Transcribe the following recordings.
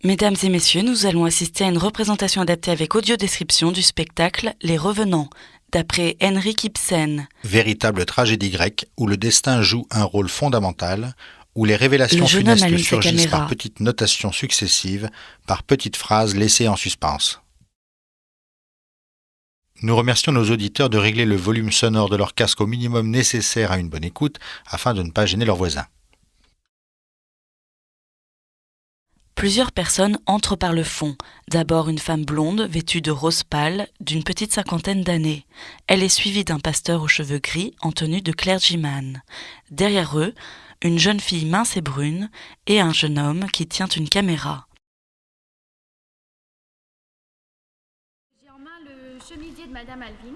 Mesdames et messieurs, nous allons assister à une représentation adaptée avec audio-description du spectacle Les Revenants, d'après Henrik Ibsen. Véritable tragédie grecque où le destin joue un rôle fondamental, où les révélations funestes surgissent par petites notations successives, par petites phrases laissées en suspens. Nous remercions nos auditeurs de régler le volume sonore de leur casque au minimum nécessaire à une bonne écoute afin de ne pas gêner leurs voisins. Plusieurs personnes entrent par le fond. D'abord une femme blonde, vêtue de rose pâle, d'une petite cinquantaine d'années. Elle est suivie d'un pasteur aux cheveux gris en tenue de clergyman. Derrière eux, une jeune fille mince et brune et un jeune homme qui tient une caméra. J'ai en main le chemisier de Madame Alvin.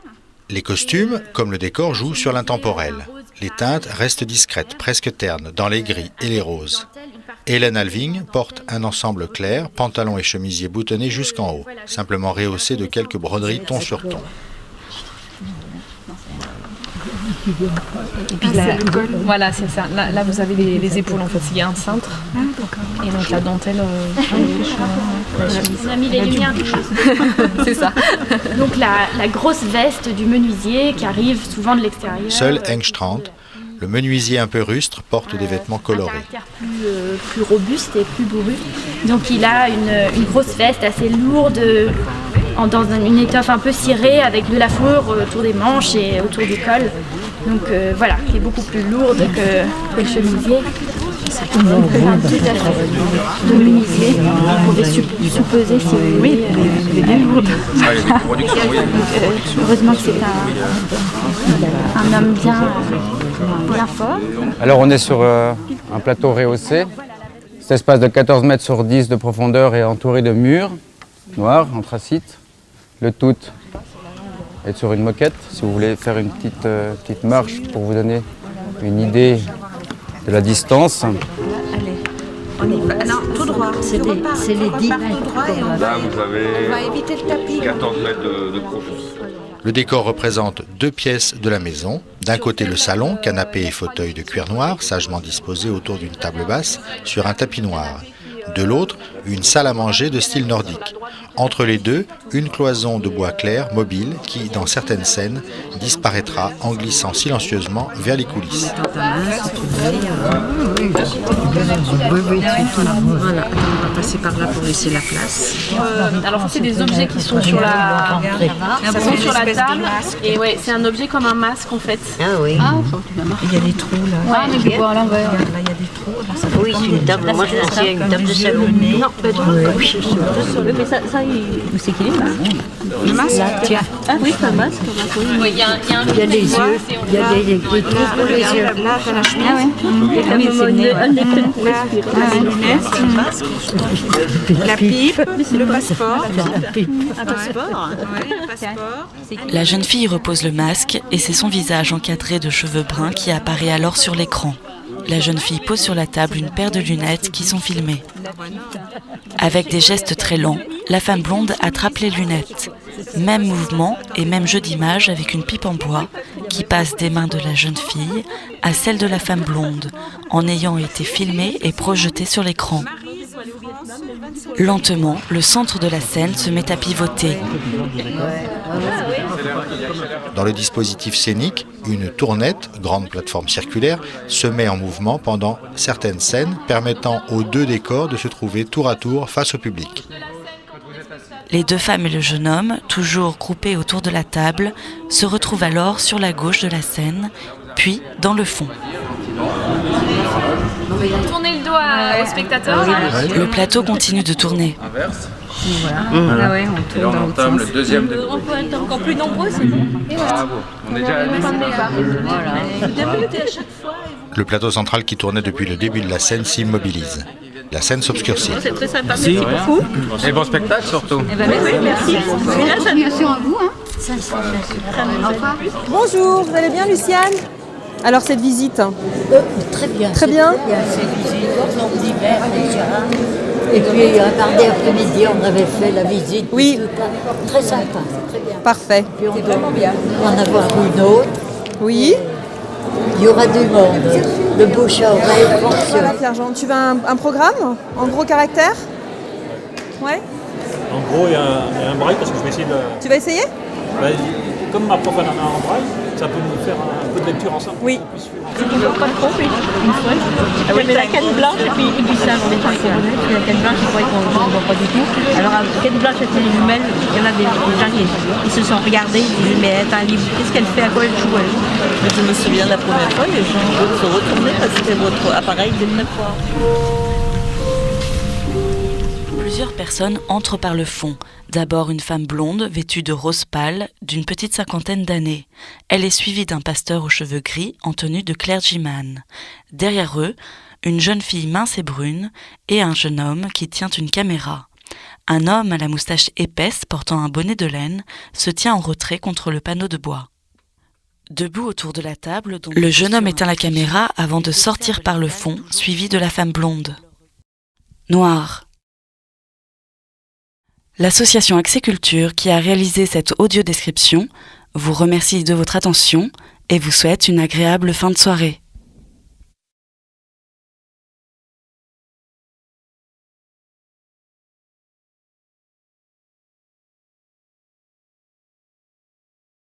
Les costumes, comme le décor, jouent sur l'intemporel. Les teintes restent discrètes, presque ternes, dans les gris et les roses. Hélène Alving porte un ensemble clair, pantalon et chemisier boutonnés jusqu'en haut, simplement rehaussé de quelques broderies ton sur ton. Et puis là, voilà, c'est ça. Là, vous avez les épaules en fait. Il y a un cintre. Et donc la dentelle. On a mis les lumières. C'est ça. Donc la grosse veste du menuisier qui arrive souvent de l'extérieur. Seul Engstrand, le menuisier un peu rustre, porte des vêtements colorés. Un caractère plus robuste et plus bourru. Donc il a une grosse veste assez lourde, dans une étoffe un peu cirée avec de la fourrure autour des manches et autour du col. Donc voilà, qui est beaucoup plus lourde que le chemisier. C'est tout à fait de menuisier. Vous pouvez supposer si vous voulez. Oui, elle est bien lourde. Heureusement que c'est un homme bien fort. Alors on est sur un plateau rehaussé. Cet espace de 14 mètres sur 10 de profondeur est entouré de murs noirs, anthracite. Le tout est sur une moquette. Si vous voulez faire une petite marche pour vous donner une idée de la distance. Allez, on y va. Non, tout droit. C'est les 10 mètres. Là, vous avez on va éviter le tapis. 14 mètres de profond. Le décor représente deux pièces de la maison. D'un côté le salon, canapé et fauteuil de cuir noir, sagement disposés autour d'une table basse sur un tapis noir. De l'autre, une salle à manger de style nordique. Entre les deux, une cloison de bois clair, mobile, qui, dans certaines scènes, disparaîtra en glissant silencieusement vers les coulisses. Voilà, on va passer par là pour laisser la place. Alors ça, c'est des objets qui sont sur la table. Et ouais, c'est un objet comme un masque en fait. Ah oui. Il y a des trous là. Ah, mais je vois à l'envers. Là, il y a des trous. Là, ça oui, c'est une table. Moi, je pensais à une table de salon. Non, pas du tout. Oui, mais ça où c'est qu'il est là? Le masque là, tiens. Ah oui, c'est un masque. Oui, il y a les yeux. Il y a des trous pour les yeux. Là, t'as la chemise. Ah oui, c'est le nez. Là, les lunettes. La pipe. Le passeport. Un passeport. Oui, le passeport. La jeune fille repose le masque et c'est son visage encadré de cheveux bruns qui apparaît alors sur l'écran. La jeune fille pose sur la table une paire de lunettes qui sont filmées. Avec des gestes très lents, la femme blonde attrape les lunettes. Même mouvement et même jeu d'image avec une pipe en bois qui passe des mains de la jeune fille à celle de la femme blonde, en ayant été filmée et projetée sur l'écran. Lentement, le centre de la scène se met à pivoter. Dans le dispositif scénique, une tournette, grande plateforme circulaire, se met en mouvement pendant certaines scènes, permettant aux deux décors de se trouver tour à tour face au public. Les deux femmes et le jeune homme, toujours groupés autour de la table, se retrouvent alors sur la gauche de la scène, puis dans le fond. Tournez le doigt au spectateur. Le plateau continue de tourner. Inverse. Voilà. Ah ouais, on Et là, on entame le deuxième degré. On peut être encore plus nombreux, c'est bon. Bravo. On est déjà à la Le plateau central qui tournait depuis le début de la scène s'immobilise. La scène s'obscurcit. C'est très sympa. Merci beaucoup. Et bon spectacle surtout. Eh ben, merci. Continuation à vous, hein. Bonjour, vous allez bien Luciane? Alors cette visite? Très bien. Très bien. Cette visite, en hiver déjà. Et puis un mardi après-midi, on avait fait la visite. Oui. Très sympa, très bien. Parfait. Puis on doit en avoir une autre. Oui. Il y aura du monde. Le bouche à oreille fonctionne. Voilà Pierre-Jean, tu veux un programme en gros caractères? Ouais. En gros, il y a un braille parce que je vais essayer de... Tu vas essayer? Comme ma prof en a un braille, ça peut nous faire un peu de lecture ensemble. Oui. C'est toujours pas trop, une fois. Il y avait la canne blanche et puis ça, on met ça sur le puis la canne blanche, je croyais qu'on ne voit pas du tout. Alors, la canne blanche, c'était les jumelles, il y en a des gens qui se sont regardés, ils disaient, mais elle est un livre, qu'est-ce qu'elle fait, à quoi elle joue elle? Je me souviens la première fois, les gens se retournaient parce que c'était votre appareil de très fort. Plusieurs personnes entrent par le fond. D'abord une femme blonde, vêtue de rose pâle, d'une petite cinquantaine d'années. Elle est suivie d'un pasteur aux cheveux gris en tenue de clergyman. Derrière eux, une jeune fille mince et brune et un jeune homme qui tient une caméra. Un homme à la moustache épaisse portant un bonnet de laine se tient en retrait contre le panneau de bois. Debout autour de la table, le jeune homme éteint la caméra avant de sortir par le fond, suivi de la femme blonde. Noir. L'association Axiculture qui a réalisé cette audio-description vous remercie de votre attention et vous souhaite une agréable fin de soirée.